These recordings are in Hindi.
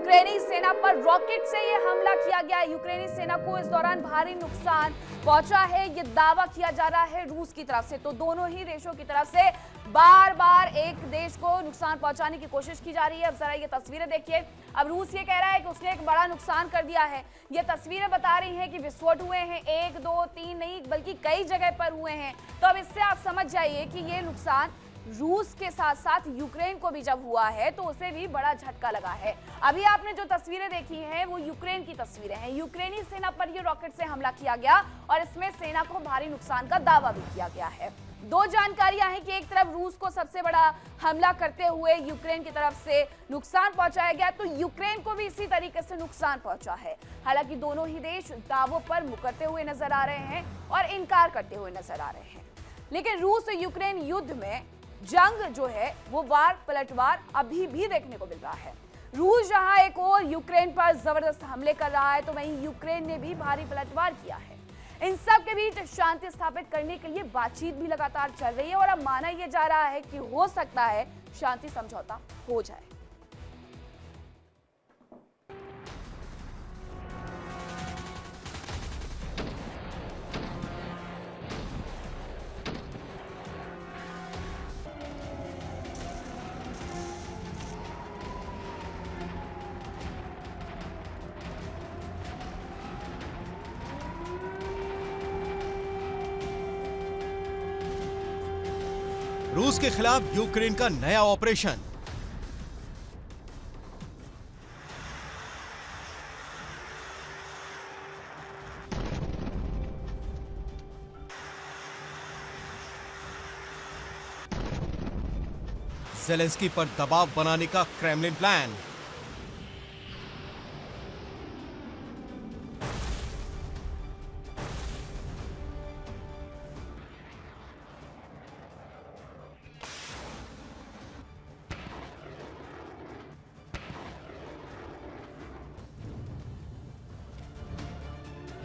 यूक्रेनी सेना पर रॉकेट से ये हमला किया गया। यूक्रेनी सेना को इस दौरान भारी नुकसान पहुंचा है, ये दावा किया जा रहा है रूस की तरफ से। तो दोनों ही देशों की तरफ से बार बार एक देश को नुकसान पहुंचाने की कोशिश की जा रही है। अब जरा ये तस्वीरें देखिए। अब रूस ये कह रहा है कि उसने एक बड़ा नुकसान कर दिया है। ये तस्वीरें बता रही हैं कि विस्फोट हुए हैं, 1 2 3 नहीं बल्कि कई जगह पर हुए हैं। तो अब इससे आप समझ जाइए कि ये नुकसान रूस के साथ साथ यूक्रेन को भी जब हुआ है तो उसे भी बड़ा झटका लगा है। अभी आपने जो तस्वीरें देखी हैं वो यूक्रेन की तस्वीरें हैं। यूक्रेनी सेना पर ये रॉकेट से हमला किया गया और इसमें सेना को भारी नुकसान का दावा भी किया गया है। दो जानकारियां हैं कि एक तरफ रूस को सबसे बड़ा हमला करते हुए यूक्रेन की तरफ से नुकसान पहुंचाया गया, तो यूक्रेन को भी इसी तरीके से नुकसान पहुंचा है। हालांकि दोनों ही देश दावों पर मुकरते हुए नजर आ रहे हैं और इनकार करते हुए नजर आ रहे हैं। लेकिन रूस और यूक्रेन युद्ध में जंग जो है वो वार पलटवार अभी भी देखने को मिल रहा है। रूस जहां एक और यूक्रेन पर जबरदस्त हमले कर रहा है, तो वहीं यूक्रेन ने भी भारी पलटवार किया है। इन सब के बीच शांति स्थापित करने के लिए बातचीत भी लगातार चल रही है और अब माना यह जा रहा है कि हो सकता है शांति समझौता हो जाए। रूस के खिलाफ यूक्रेन का नया ऑपरेशन। ज़ेलेंस्की पर दबाव बनाने का क्रेमलिन प्लान।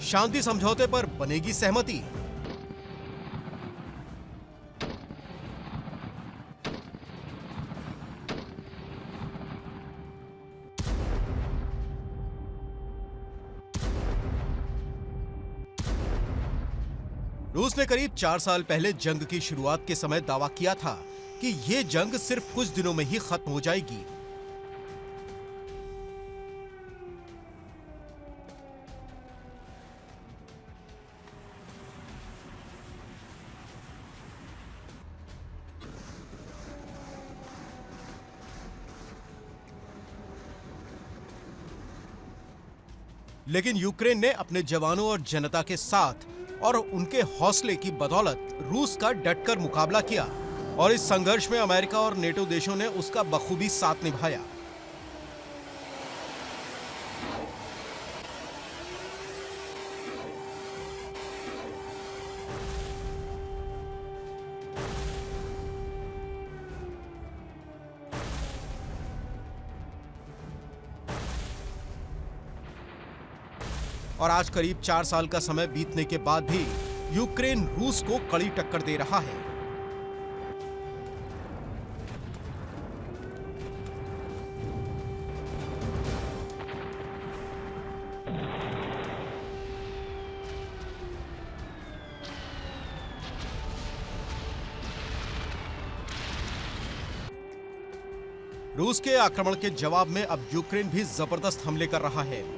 शांति समझौते पर बनेगी सहमति। रूस ने करीब 4 साल पहले जंग की शुरुआत के समय दावा किया था कि यह जंग सिर्फ कुछ दिनों में ही खत्म हो जाएगी। लेकिन यूक्रेन ने अपने जवानों और जनता के साथ और उनके हौसले की बदौलत रूस का डटकर मुकाबला किया और इस संघर्ष में अमेरिका और नेटो देशों ने उसका बखूबी साथ निभाया। और आज करीब 4 साल का समय बीतने के बाद भी यूक्रेन रूस को कड़ी टक्कर दे रहा है। रूस के आक्रमण के जवाब में अब यूक्रेन भी जबरदस्त हमले कर रहा है।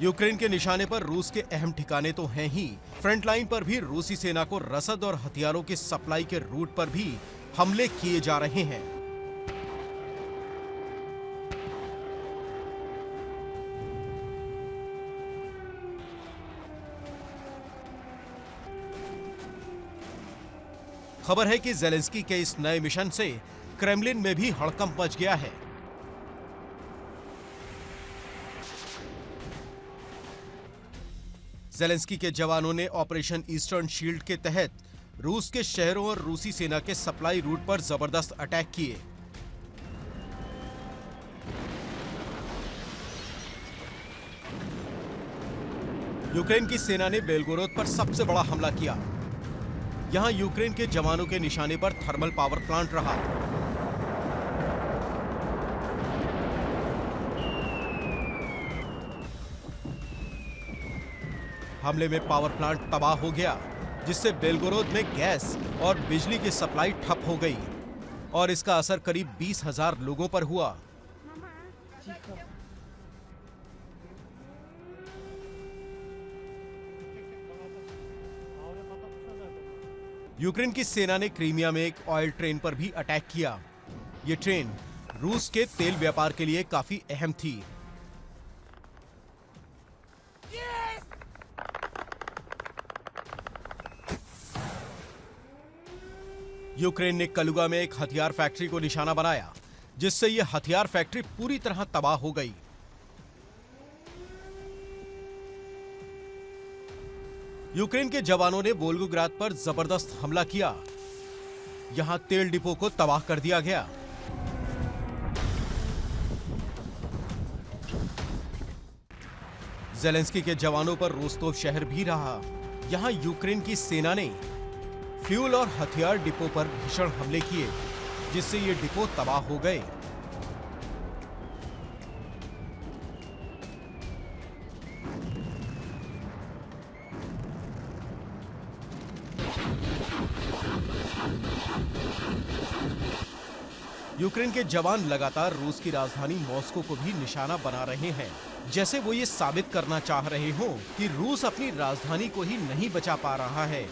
यूक्रेन के निशाने पर रूस के अहम ठिकाने तो हैं ही, फ्रंट लाइन पर भी रूसी सेना को रसद और हथियारों की सप्लाई के रूट पर भी हमले किए जा रहे हैं। खबर है कि ज़ेलेंस्की के इस नए मिशन से क्रेमलिन में भी हड़कंप मच गया है। ज़ेलेंस्की के जवानों ने ऑपरेशन ईस्टर्न शील्ड के तहत रूस के शहरों और रूसी सेना के सप्लाई रूट पर जबरदस्त अटैक किए। यूक्रेन की सेना ने बेलगोरोद पर सबसे बड़ा हमला किया। यहां यूक्रेन के जवानों के निशाने पर थर्मल पावर प्लांट रहा। हमले में पावर प्लांट तबाह हो गया, जिससे बेलगोरोद में गैस और बिजली की सप्लाई ठप हो गई और इसका असर करीब 20,000 लोगों पर हुआ। यूक्रेन की सेना ने क्रीमिया में एक ऑयल ट्रेन पर भी अटैक किया। ये ट्रेन रूस के तेल व्यापार के लिए काफी अहम थी। यूक्रेन ने कलुगा में एक हथियार फैक्ट्री को निशाना बनाया, जिससे यह हथियार फैक्ट्री पूरी तरह तबाह हो गई। यूक्रेन के जवानों ने वोल्गोग्राद पर जबरदस्त हमला किया। यहां तेल डिपो को तबाह कर दिया गया। ज़ेलेंस्की के जवानों पर रोस्तोव शहर भी रहा। यहां यूक्रेन की सेना ने फ्यूल और हथियार डिपो पर भीषण हमले किए, जिससे ये डिपो तबाह हो गए। यूक्रेन के जवान लगातार रूस की राजधानी मॉस्को को भी निशाना बना रहे हैं, जैसे वो ये साबित करना चाह रहे हों कि रूस अपनी राजधानी को ही नहीं बचा पा रहा है।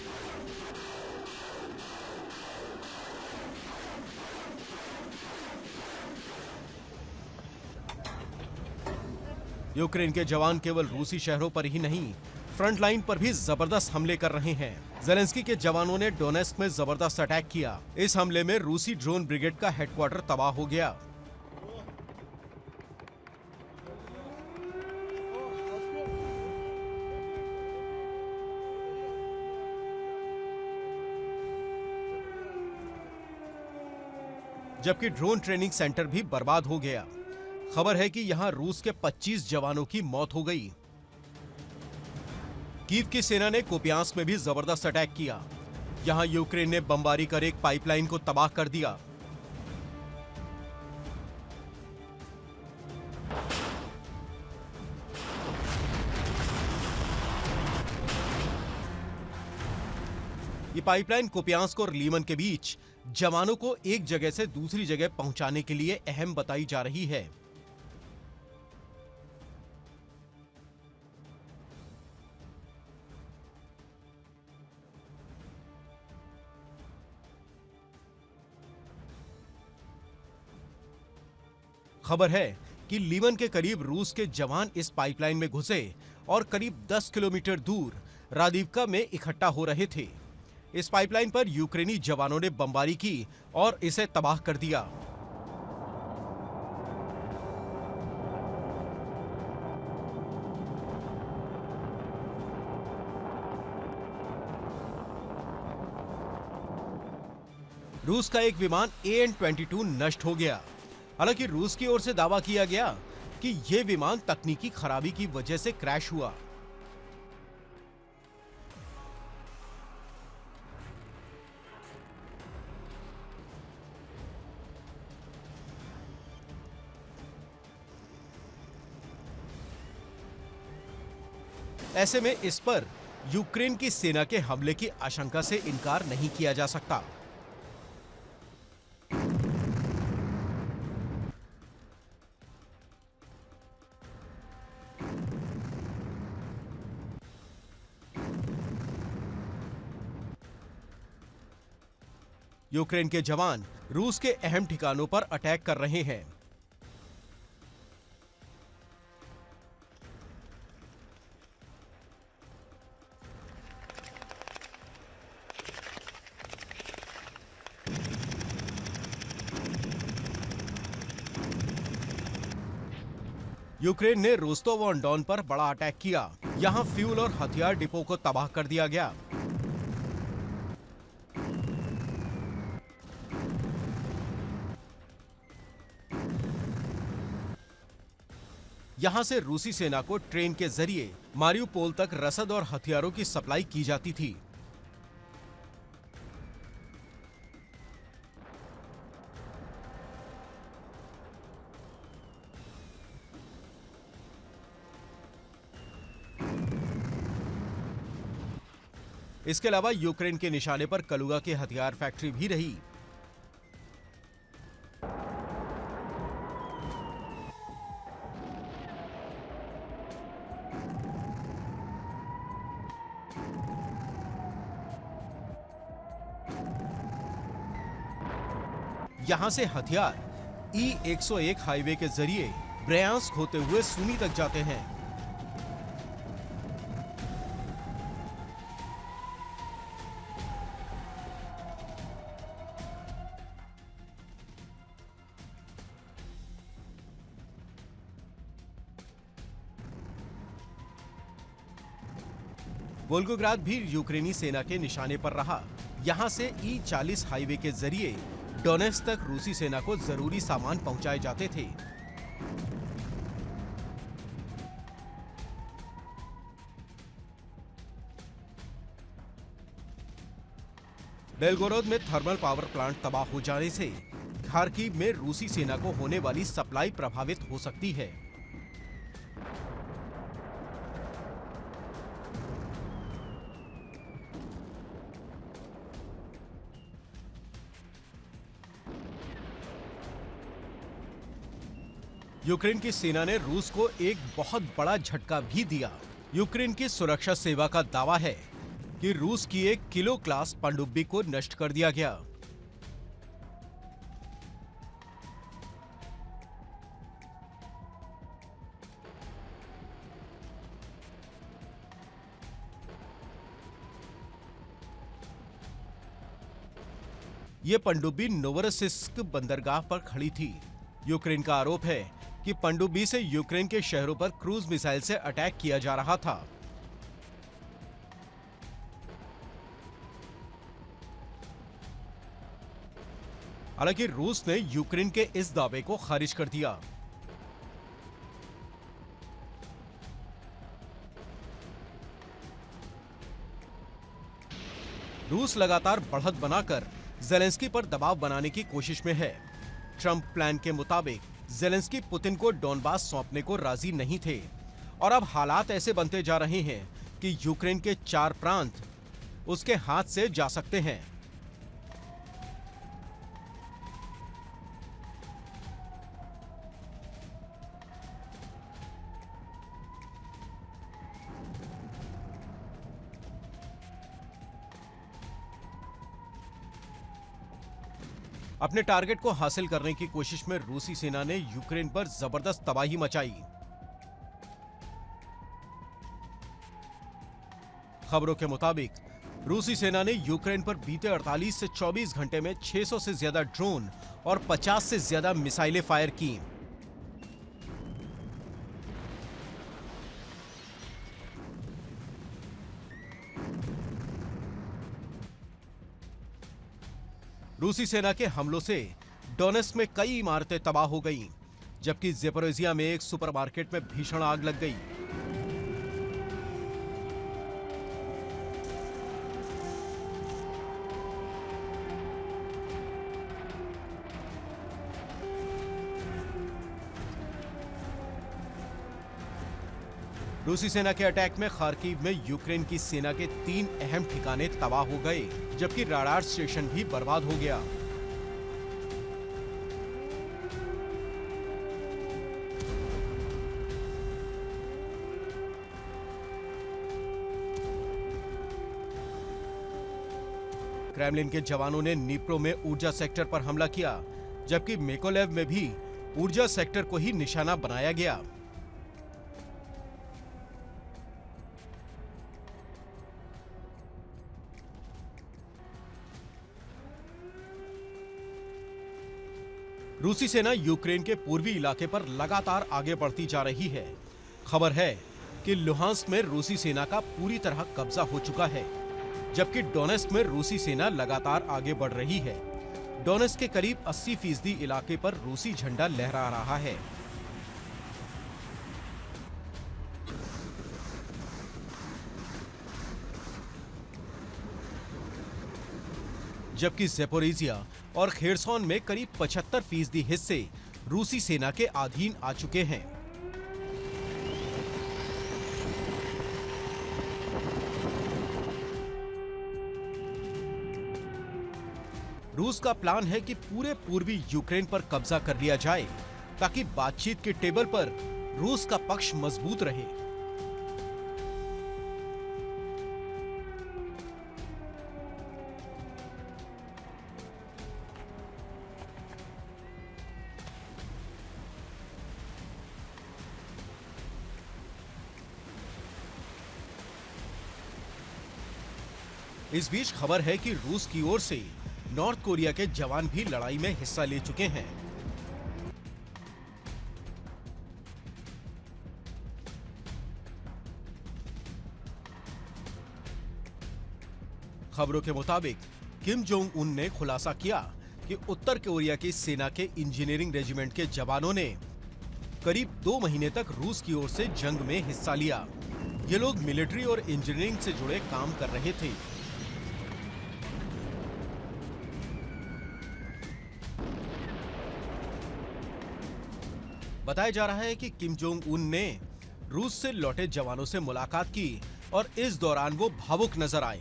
यूक्रेन के जवान केवल रूसी शहरों पर ही नहीं, फ्रंट लाइन पर भी जबरदस्त हमले कर रहे हैं। ज़ेलेंस्की के जवानों ने डोनेस्क में जबरदस्त अटैक किया। इस हमले में रूसी ड्रोन ब्रिगेड का हेडक्वार्टर तबाह हो गया। जबकि ड्रोन ट्रेनिंग सेंटर भी बर्बाद हो गया। खबर है कि यहां रूस के 25 जवानों की मौत हो गई। कीव की सेना ने कुपियांस्क में भी जबरदस्त अटैक किया। यहां यूक्रेन ने बमबारी कर एक पाइपलाइन को तबाह कर दिया। ये पाइपलाइन कुपियांस्क और लीमन के बीच जवानों को एक जगह से दूसरी जगह पहुंचाने के लिए अहम बताई जा रही है। खबर है कि लीमन के करीब रूस के जवान इस पाइपलाइन में घुसे और करीब 10 किलोमीटर दूर रादीवका में इकट्ठा हो रहे थे। इस पाइपलाइन पर यूक्रेनी जवानों ने बमबारी की और इसे तबाह कर दिया। रूस का एक विमान AN-22 नष्ट हो गया। हालांकि रूस की ओर से दावा किया गया कि यह विमान तकनीकी खराबी की वजह से क्रैश हुआ। ऐसे में इस पर यूक्रेन की सेना के हमले की आशंका से इनकार नहीं किया जा सकता। यूक्रेन के जवान रूस के अहम ठिकानों पर अटैक कर रहे हैं। यूक्रेन ने रोस्तोव ऑन डॉन पर बड़ा अटैक किया। यहां फ्यूल और हथियार डिपो को तबाह कर दिया गया। यहाँ से रूसी सेना को ट्रेन के जरिए मारियुपोल तक रसद और हथियारों की सप्लाई की जाती थी। इसके अलावा यूक्रेन के निशाने पर कलुगा की हथियार फैक्ट्री भी रही। यहां से हथियार E101 हाईवे के जरिए ब्रयांस्क होते हुए सूनी तक जाते हैं। वोल्गोग्राद भी यूक्रेनी सेना के निशाने पर रहा। यहां से E40 हाईवे के जरिए डोनेट्स्क तक रूसी सेना को जरूरी सामान पहुंचाए जाते थे। बेलगोरोद में थर्मल पावर प्लांट तबाह हो जाने से खार्किव में रूसी सेना को होने वाली सप्लाई प्रभावित हो सकती है। यूक्रेन की सेना ने रूस को एक बहुत बड़ा झटका भी दिया। यूक्रेन की सुरक्षा सेवा का दावा है कि रूस की एक किलो क्लास पनडुब्बी को नष्ट कर दिया गया। ये पनडुब्बी नोवरोसिस्क बंदरगाह पर खड़ी थी। यूक्रेन का आरोप है कि पनडुब्बी से यूक्रेन के शहरों पर क्रूज मिसाइल से अटैक किया जा रहा था। हालांकि रूस ने यूक्रेन के इस दावे को खारिज कर दिया। रूस लगातार बढ़त बनाकर ज़ेलेंस्की पर दबाव बनाने की कोशिश में है। ट्रंप प्लान के मुताबिक ज़ेलेंस्की पुतिन को डोनबास सौंपने को राजी नहीं थे और अब हालात ऐसे बनते जा रहे हैं कि यूक्रेन के 4 प्रांत उसके हाथ से जा सकते हैं। अपने टारगेट को हासिल करने की कोशिश में रूसी सेना ने यूक्रेन पर जबरदस्त तबाही मचाई। खबरों के मुताबिक रूसी सेना ने यूक्रेन पर बीते 48 से 24 घंटे में 600 से ज्यादा ड्रोन और 50 से ज्यादा मिसाइलें फायर की। रूसी सेना के हमलों से डोनेट्स्क में कई इमारतें तबाह हो गईं, जबकि ज़ेपोरिज़िया में एक सुपरमार्केट में भीषण आग लग गई। रूसी सेना के अटैक में खार्किव में यूक्रेन की सेना के 3 अहम ठिकाने तबाह हो गए, जबकि राडार स्टेशन भी बर्बाद हो गया। क्रेमलिन के जवानों ने नीप्रो में ऊर्जा सेक्टर पर हमला किया, जबकि मेकोलेव में भी ऊर्जा सेक्टर को ही निशाना बनाया गया। रूसी सेना यूक्रेन के पूर्वी इलाके पर लगातार आगे बढ़ती जा रही है। खबर है कि लुहांस्क में रूसी सेना का पूरी तरह कब्जा हो चुका है, जबकि डोनेट्स्क में रूसी सेना लगातार आगे बढ़ रही है। डोनेट्स्क के करीब 80% इलाके पर रूसी झंडा लहरा रहा है। जबकि ज़ेपोरिजिया और खेरसॉन में करीब 75% हिस्से रूसी सेना के अधीन आ चुके हैं। रूस का प्लान है कि पूरे पूर्वी यूक्रेन पर कब्जा कर लिया जाए ताकि बातचीत के टेबल पर रूस का पक्ष मजबूत रहे। इस बीच खबर है कि रूस की ओर से नॉर्थ कोरिया के जवान भी लड़ाई में हिस्सा ले चुके हैं। खबरों के मुताबिक किम जोंग उन ने खुलासा किया कि उत्तर कोरिया की सेना के इंजीनियरिंग रेजिमेंट के जवानों ने करीब 2 महीने तक रूस की ओर से जंग में हिस्सा लिया। ये लोग मिलिट्री और इंजीनियरिंग से जुड़े काम कर रहे थे। बताया जा रहा है कि किम जोंग उन ने रूस से लौटे जवानों से मुलाकात की और इस दौरान वो भावुक नजर आए।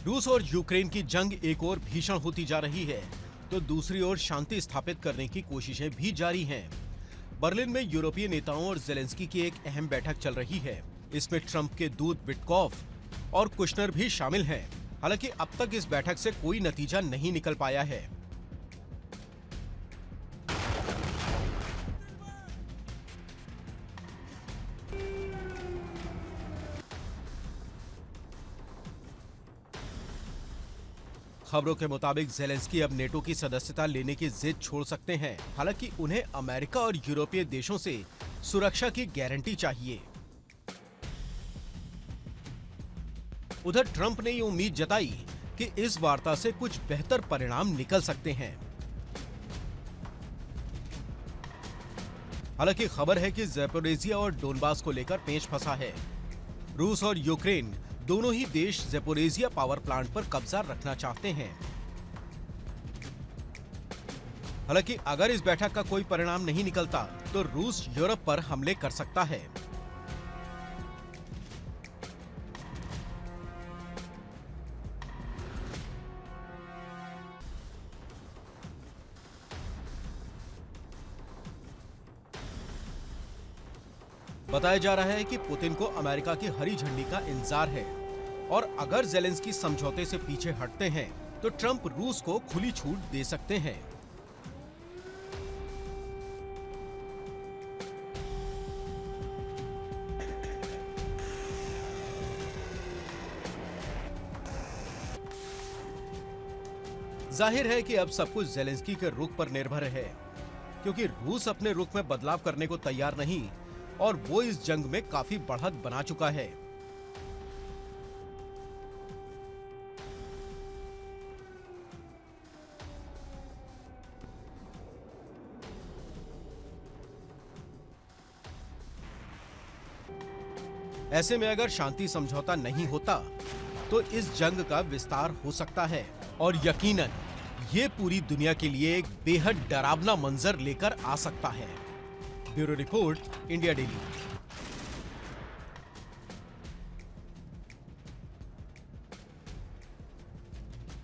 रूस और यूक्रेन की जंग एक ओर भीषण होती जा रही है तो दूसरी ओर शांति स्थापित करने की कोशिशें भी जारी हैं। बर्लिन में यूरोपीय नेताओं और ज़ेलेंस्की की एक अहम बैठक चल रही है। इसमें ट्रंप के दूत विटकॉफ और कुशनर भी शामिल हैं। हालांकि अब तक इस बैठक से कोई नतीजा नहीं निकल पाया है। खबरों के मुताबिक ज़ेलेंस्की अब नेटो की सदस्यता लेने की जिद छोड़ सकते हैं। हालांकि उन्हें अमेरिका और यूरोपीय देशों से सुरक्षा की गारंटी चाहिए। उधर ट्रंप ने ये उम्मीद जताई कि इस वार्ता से कुछ बेहतर परिणाम निकल सकते हैं। हालांकि खबर है कि ज़ेपोरिजिया और डोनबास को लेकर पेच फंसा है। रूस और यूक्रेन दोनों ही देश ज़ेपोरिजिया पावर प्लांट पर कब्जा रखना चाहते हैं। हालांकि अगर इस बैठक का कोई परिणाम नहीं निकलता तो रूस यूरोप पर हमले कर सकता है। बताया जा रहा है कि पुतिन को अमेरिका की हरी झंडी का इंतजार है और अगर ज़ेलेंस्की समझौते से पीछे हटते हैं तो ट्रंप रूस को खुली छूट दे सकते हैं। जाहिर है कि अब सब कुछ ज़ेलेंस्की के रुख पर निर्भर है, क्योंकि रूस अपने रुख में बदलाव करने को तैयार नहीं और वो इस जंग में काफी बढ़त बना चुका है। ऐसे में अगर शांति समझौता नहीं होता तो इस जंग का विस्तार हो सकता है और यकीनन ये पूरी दुनिया के लिए एक बेहद डरावना मंजर लेकर आ सकता है। Bureau report, India daily.